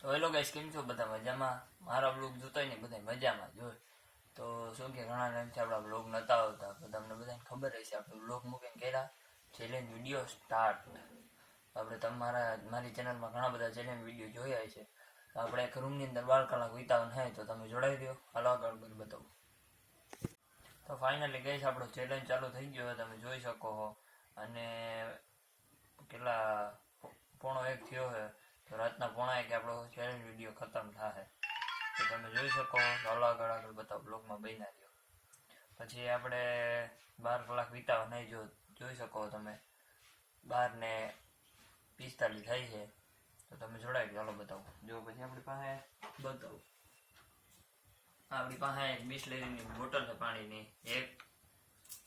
Hello guys, કેમ છો? બધા મજામાં? મારા બ્લોગ જોતા હોય ને બધા મજામાં જ હોય. તો શું કે ઘણા ટાઈમથી આપણા બ્લોગ નહોતા આવતા, તો તમને બધાને ખબર હશે આપણે બ્લોગ મૂકીને કર્યા ચેલેન્જ વિડીયો સ્ટાર્ટ. આપણે મારી ચેનલમાં ઘણા બધા ચેલેન્જ વિડીયો જોયા છે. આપણે એક રૂમની અંદર 12 કલાક વિતાવવાનું હોય તો તમે જોડાઈ દો. હાલો આગળ બતાવું. તો ફાઇનલી ગાઈસ આપણો ચેલેન્જ ચાલુ થઈ ગયો, તમે જોઈ શકો છો. અને કેટલા 1:30 થયો છે, તો રાતના 1:30 આપણો ચેલેન્જ વિડીયો ખતમ થાય. તો તમે જોઈ શકો. હાલો આગળ બતાવો, બ્લોગમાં બન્યા રહ્યો. પછી આપણે 12 કલાક વિતાવવા નહીં જોઈ શકો તમે. 12:45 થાય છે, તો તમે જોડાઈ ગયો. હાલો બતાવો. જો પછી આપણી પાસે બતાવું, આપણી પાસે એક બિસ્લેરીની બોટલ છે પાણીની, એક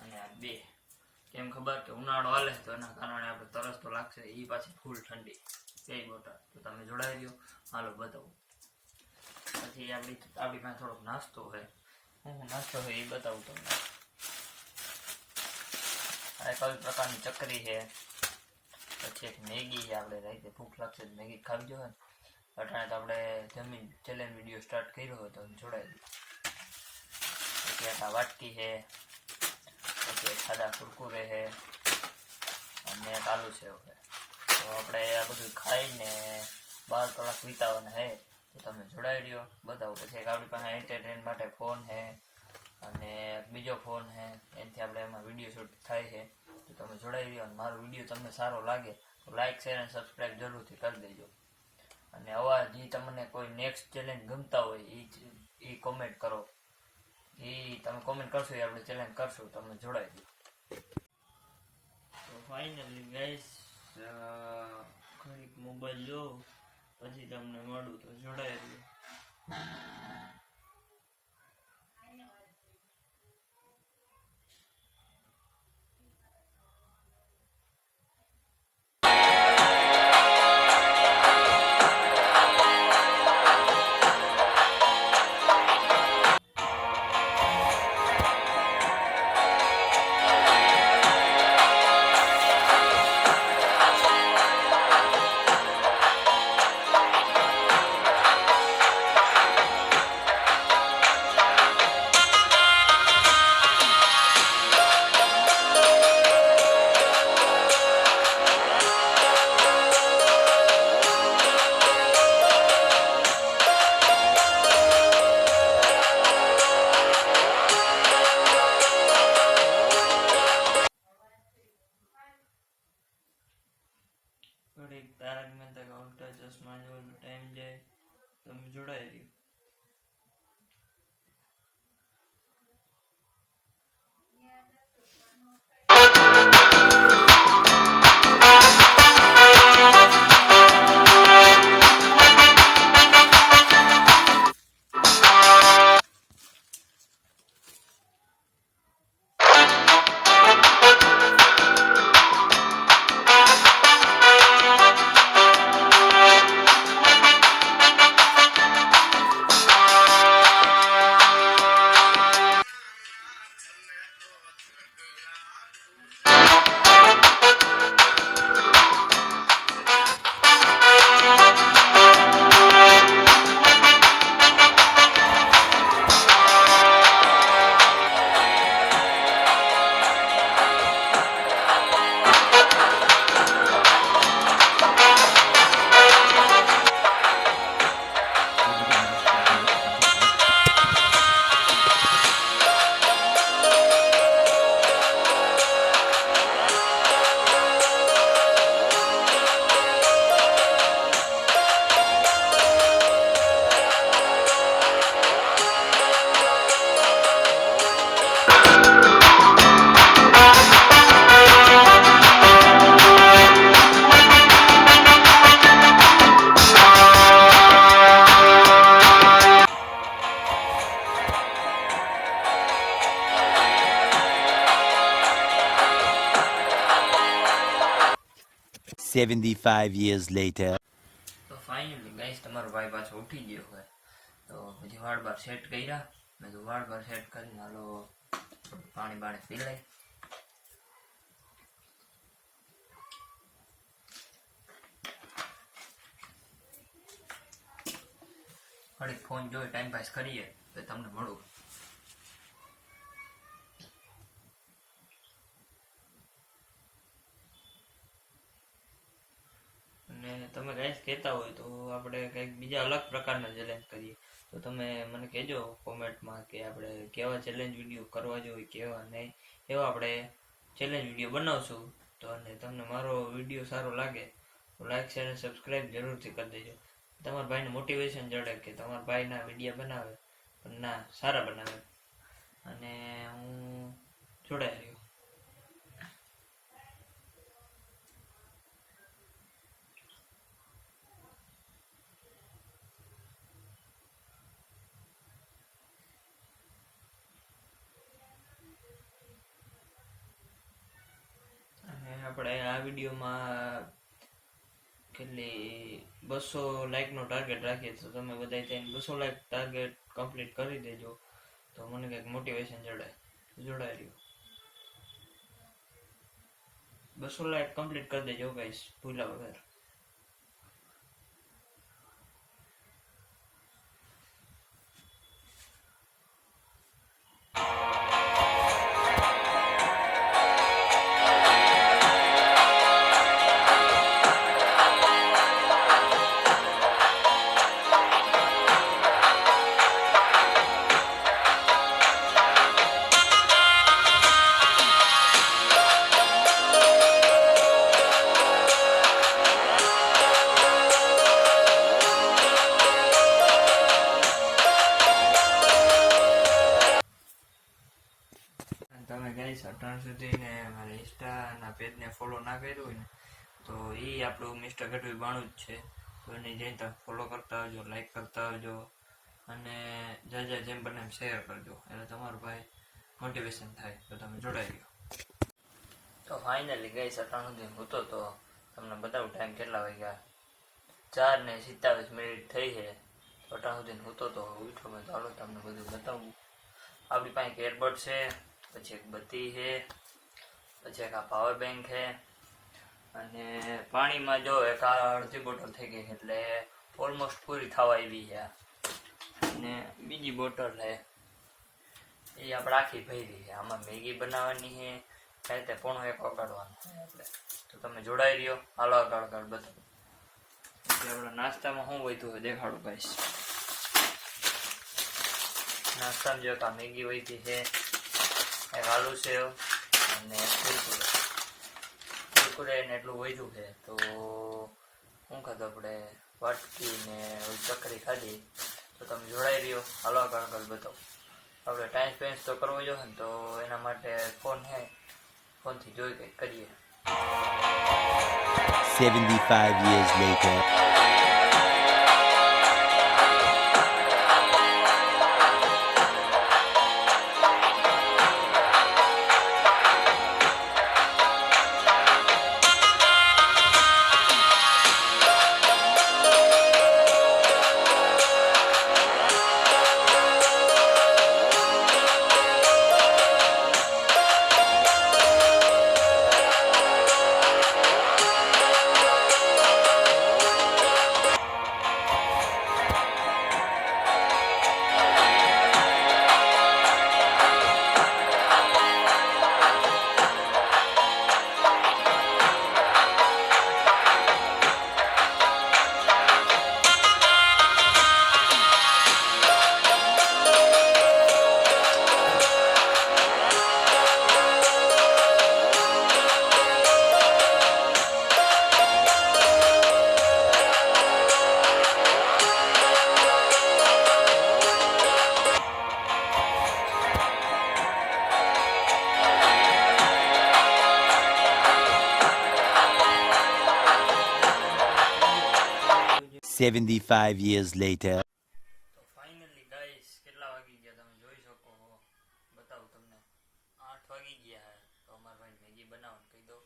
અને આ બે. કેમ ખબર કે ઉનાળો હાલે તો એના કારણે આપણે તરસ તો લાગશે, એ પાછી ફૂલ ઠંડી બે બોટલ. તો તમે જોડાઈ રહ્યો. હાલો બતાવું. પછી આપણી પાસે થોડોક નાસ્તો હોય. હું નાસ્તો હોય એ બતાવું તમને. આ કઈ પ્રકારની ચકરી છે. પછી એક મેગી છે. આપણે રાતે ભૂખ લાગશે તો મેગી ખાવી જોઈએ. અટાણે તો આપણે જમીન ચેલેન્જ વિડીયો સ્ટાર્ટ કર્યો હોય તો જોડાઈ દઈએ. પછી એક આ વાટકી છે. પછી એક સાદા કુરકુરે છે અને એક આલુ સેવ છે. તો આપણે આ બધું ખાઈને 12 કલાક વિતાવવાના છે, તો તમે જોડાઈ રહ્યો. બતાવો. પછી એક આપણી પાસે એન્ટરટેન માટે ફોન છે અને બીજો ફોન છે, એનાથી આપણે એમાં વિડીયો શૂટ થાય છે. તો તમે જોડાઈ રહ્યો. અને મારો વિડીયો તમને સારો લાગે તો લાઇક, શેર અને સબસ્ક્રાઈબ જરૂરથી કરી દેજો. અને આવા જે તમને કોઈ નેક્સ્ટ ચેલેન્જ ગમતા હોય એ કોમેન્ટ કરો. એ તમે કોમેન્ટ કરશો એ આપણે ચેલેન્જ કરશું. તમે જોડાઈ દો. તો ફાઇનલી ગાઈસ, ઘડીક મોબાઈલ જો પછી તમને મળું. તો જોડાઈ દો. ઘડીક તારક મહેતા કા ઉલ્ટા ચશ્મા જોવાનો ટાઈમ જાય. તમે જોડાઈ રહ્યો. $75 years later. તો ફાઇનલી ગાઈસ, તમારો ભાઈ પાછો ઉઠી ગયો હોય. તો પછી વાળ બાર સેટ કર્યા. મેં તો વાળ બાર સેટ કરીને હાલો પાણી પી લઈ. ઘડીક ફોન જોઈ ટાઈમ પાસ કરીએ તો તમને મળું. અને તમે કંઈક કહેતા હોય તો આપણે કંઈક બીજા અલગ પ્રકારના ચેલેન્જ કરીએ તો તમે મને કહેજો કોમેન્ટમાં કે આપણે કેવા ચેલેન્જ વિડીયો કરવા જોઈએ કેવા નહીં, એવા આપણે ચેલેન્જ વિડીયો બનાવશું. તો અને તમને મારો વિડીયો સારો લાગે તો લાઈક શેર અને સબસ્ક્રાઈબ જરૂરથી કરી દેજો. તમારા ભાઈને મોટિવેશન જડે કે તમારા ભાઈના વિડીયો બનાવે પણ ના સારા બનાવે, અને હું જોડાઈ રહ્યો. અને આપણે આ વિડીયોમાં કેટલી 200 લાઈકનો ટાર્ગેટ રાખીએ તો તમે બધા થઈને 200 લાઈક ટાર્ગેટ કમ્પ્લીટ કરી દેજો તો મને કંઈક મોટિવેશન જોડાઈ રહ્યું. 200 લાઈક કમ્પ્લીટ કરી દેજો ગાઈસ, ભૂલ્યા વગર. તમે ગાઈસ અટાણ સુધી ને મારા ઇન્સ્ટાના પેજને ફોલો ના કર્યું હોય ને તો એ આપણું મિસ્ટર ગઢવી બાણું જ છે. તો એને જઈને તમે ફોલો કરતા આવજો, લાઈક કરતા આવજો અને જેમ બને એમ શેર કરજો, એટલે તમારો ભાઈ મોટિવેશન થાય તો તમે જોડાઈ ગયો. તો ફાઇનલી ગાઈસ અટાણ સુધી હું તો તમને બતાવું ટાઈમ કેટલા વાગ્યા, 4:27 થઈ છે. તો અટાણ સુધી હું તો ઉઠો મેં ચાલો તમને બધું બતાવું. આપણી પાસે એરબડ છે, પછી એક બત્તી છે, પછી એક આ પાવર બેંક છે, અને પાણીમાં જો એક આ અડધી બોટલ થઈ ગઈ એટલે ઓલમોસ્ટ પૂરી થવા આવી છે. અને બીજી બોટલ છે એ આપણે આખી ભરી છે. આમાં મેગી બનાવવાની છે, રાતે 1:45 વગાડવાનું છે આપણે. તો તમે જોડાઈ રહ્યો, હાલો આગળ બતાવું. એટલે આપણા નાસ્તામાં શું વધ્યું હોય દેખાડું ગાઈસ. નાસ્તામાં જો આ મેગી વધી છે, એક આલુ સેવ અને કુરકુરે ને એટલું વધ્યું છે. તો શું ખાધું આપણે, વાટકી ને ચકરી ખાધી. તો તમે જોડાઈ રહ્યો, હાલો આગળ બતાવો. આપણે ટાઈમ સ્પેન્ડ તો કરવો જોઈએ ને, તો એના માટે ફોન છે, ફોનથી જોઈ કંઈક કરીએ. 75 years later. $75 years later. તો ફાઇનલી ગાઈસ કેટલા વાગી ગયા તમે જોઈ શકો, બતાવું તમને. 8 વાગી ગયા. તો અમારા ભાઈ મેગી બનાવવાનું કહી દો,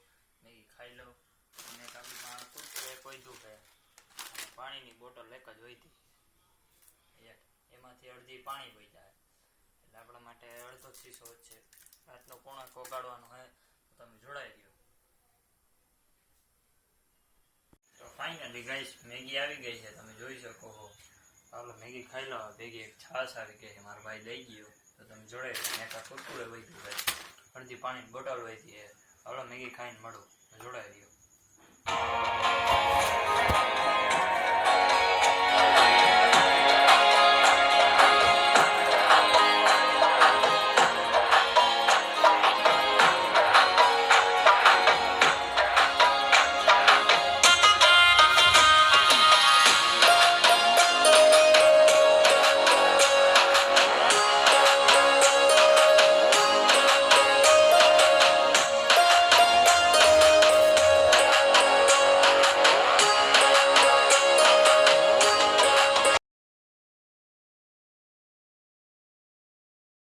મેગી ખાઈ લો. અને કાપી માં કુરકુરે કોઈ દુખે, પાણીની બોટલ એક જ હોય હતી, એમાંથી અડધી પાણી વહી જાય એટલે આપણા માટે અડધો શીશો જ છે. રાતનો 1:45 વગાડવાનો હોય તો તમે જોડાઈ રહ્યો. તો ફાઇનલી ગાઈસ મેગી આવી ગઈ છે, તમે જોઈ શકો. હાલો મેગી ખાઈ લો. ભેગી એક છાશ આવી ગઈ મારો ભાઈ લઈ ગયો તો તમે જોડાઈ દો. મેં કાં કુરકુરે વહી ભાઈ અડધી પાણીની બોટલ વહી. હાલો મેગી ખાઈને મળું જોડાઈ દો.